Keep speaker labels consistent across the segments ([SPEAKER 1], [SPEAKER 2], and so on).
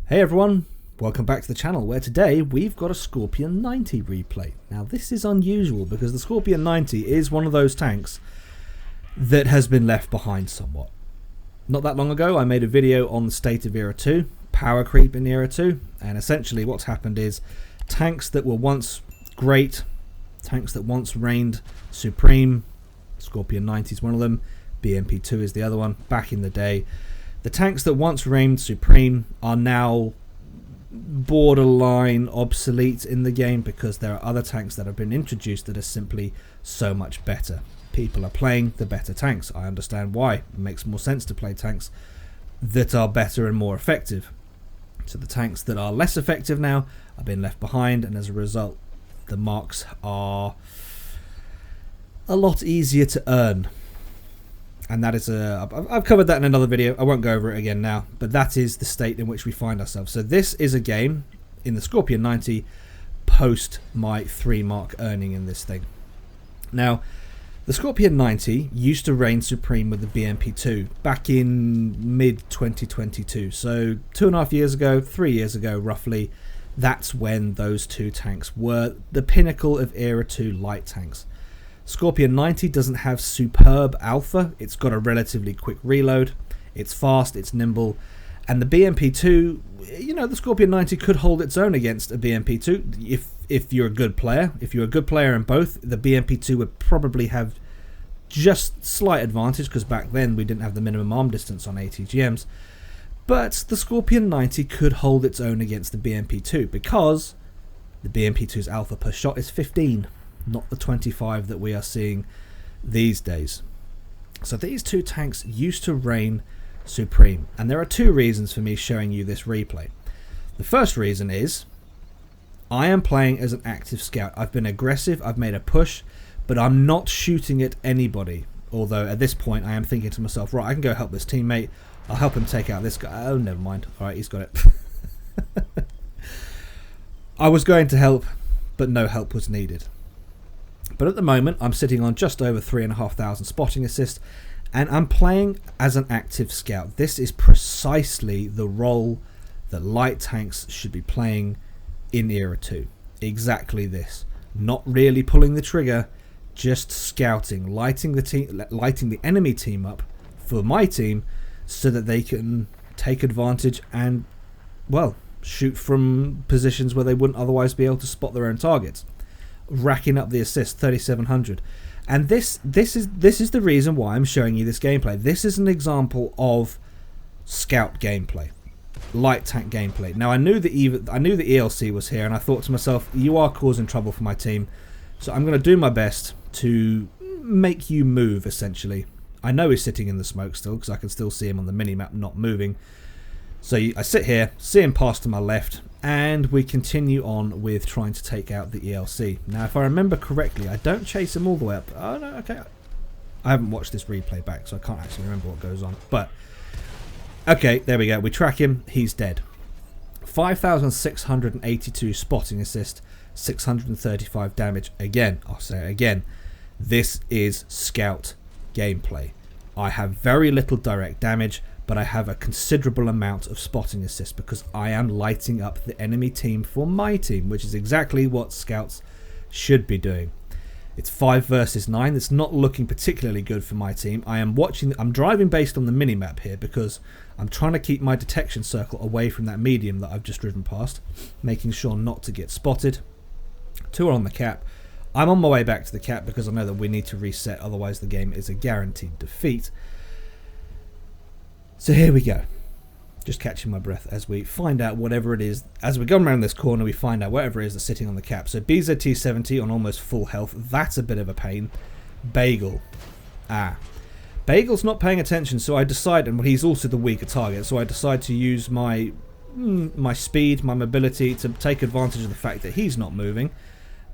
[SPEAKER 1] Hey everyone, welcome back to the channel where today we've got a Scorpion 90 replay. Now this is unusual because the Scorpion 90 is one of those tanks that has been left behind somewhat. Not that long ago I made a video on the state of Era 2, power creep in Era 2, and essentially what's happened is tanks that were once great, tanks that once reigned supreme, Scorpion 90 is one of them, BMP2 is the other one, back in the day. The tanks that once reigned supreme are now borderline obsolete in the game because there are other tanks that have been introduced that are simply so much better. People are playing the better tanks. I understand why. It makes more sense to play tanks that are better and more effective. So the tanks that are less effective now are being left behind, and as a result the marks are a lot easier to earn. And that is I've covered that in another video. I won't go over it again now, but that is the state in which we find ourselves. So this is a game in the Scorpion 90 post my 3 mark earning in this thing. Now, the Scorpion 90 used to reign supreme with the BMP2 back in mid 2022. So 2.5 years ago, 3 years ago roughly, that's when those two tanks were the pinnacle of Era 2 light tanks. Scorpion 90 doesn't have superb alpha. It's got a relatively quick reload. It's fast, it's nimble. And the BMP2, you know, the Scorpion 90 could hold its own against a BMP2 if you're a good player. If you're a good player in both, the BMP2 would probably have just slight advantage because back then we didn't have the minimum arm distance on ATGMs. But the Scorpion 90 could hold its own against the BMP2 because the BMP2's alpha per shot is 15. Not the 25 that we are seeing these days. So these two tanks used to reign supreme, and there are 2 reasons for me showing you this replay. The first reason is I am playing as an active scout. I've been aggressive, I've made a push, but I'm not shooting at anybody. Although at this point I am thinking to myself, right, I can go help this teammate, I'll help him take out this guy. Oh, never mind. Alright, he's got it. I was going to help, but no help was needed. But at the moment, I'm sitting on just over 3,500 spotting assists, and I'm playing as an active scout. This is precisely the role that light tanks should be playing in Era 2. Exactly this. Not really pulling the trigger, just scouting, lighting the enemy team up for my team so that they can take advantage and, well, shoot from positions where they wouldn't otherwise be able to spot their own targets. Racking up the assist, 3,700, and this is the reason why I'm showing you this gameplay. This is an example of scout gameplay, light tank gameplay. Now I knew the ELC was here, and I thought to myself, you are causing trouble for my team, so I'm going to do my best to make you move. Essentially, I know he's sitting in the smoke still because I can still see him on the minimap not moving. So I sit here, see him pass to my left, and we continue on with trying to take out the ELC. Now, if I remember correctly, I don't chase him all the way up. Oh, no, okay. I haven't watched this replay back, so I can't actually remember what goes on. But, okay, there we go. We track him. He's dead. 5,682 spotting assist, 635 damage. Again, I'll say it again. This is scout gameplay. I have very little direct damage, but I have a considerable amount of spotting assist because I am lighting up the enemy team for my team, which is exactly what scouts should be doing. It's 5 versus 9. It's not looking particularly good for my team. I'm driving based on the minimap here because I'm trying to keep my detection circle away from that medium that I've just driven past, making sure not to get spotted. 2 are on the cap. I'm on my way back to the cap because I know that we need to reset, otherwise the game is a guaranteed defeat. So here we go, just catching my breath as we find out whatever it is. As we're going around this corner, we find out whatever it is that's sitting on the cap. So BZT70 on almost full health, that's a bit of a pain. Bagel, Bagel's not paying attention, so I decide, and he's also the weaker target, so I decide to use my speed, my mobility to take advantage of the fact that he's not moving.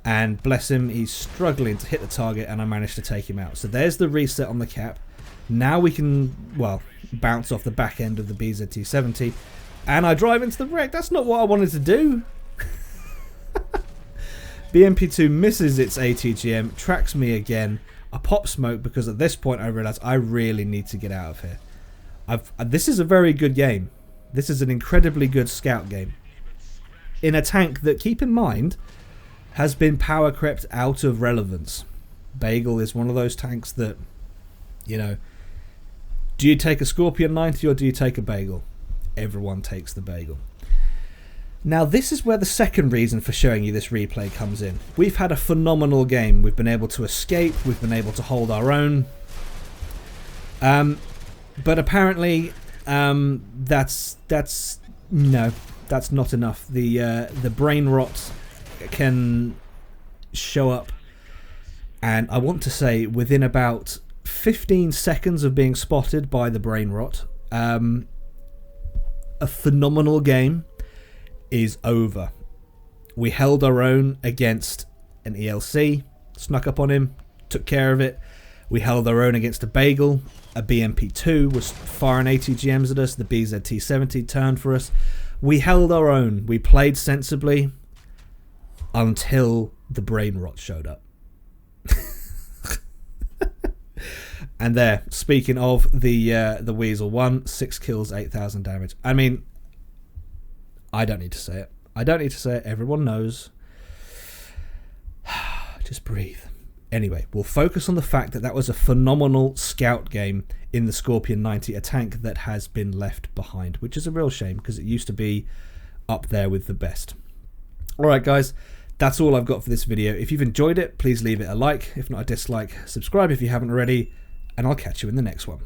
[SPEAKER 1] And bless him, he's struggling to hit the target, and I managed to take him out. So there's the reset on the cap. Now we can, well, bounce off the back end of the BZT70, and I drive into the wreck. That's not what I wanted to do. BMP2 misses its ATGM, tracks me again. I pop smoke because at this point I realise I really need to get out of here. This is a very good game. This is an incredibly good scout game. In a tank that, keep in mind, has been power crept out of relevance. Bagel is one of those tanks that, you know, do you take a Scorpion 90 or do you take a Bagel? Everyone takes the Bagel. Now, this is where the second reason for showing you this replay comes in. We've had a phenomenal game. We've been able to escape. We've been able to hold our own. But apparently, that's not enough. The brain rot can show up, and I want to say within about 15 seconds of being spotted by the brain rot, a phenomenal game is over. We held our own against an ELC, snuck up on him, took care of it. We held our own against a Bagel. A BMP2 was firing ATGMs at us. The BZT-70 turned for us. We held our own. We played sensibly until the brain rot showed up. And there, speaking of the Weasel 1, 6 kills, 8,000 damage. I mean, I don't need to say it. I don't need to say it. Everyone knows. Just breathe. Anyway, we'll focus on the fact that that was a phenomenal scout game in the Scorpion 90, a tank that has been left behind, which is a real shame because it used to be up there with the best. Alright guys, that's all I've got for this video. If you've enjoyed it, please leave it a like. If not a dislike, subscribe if you haven't already, and I'll catch you in the next one.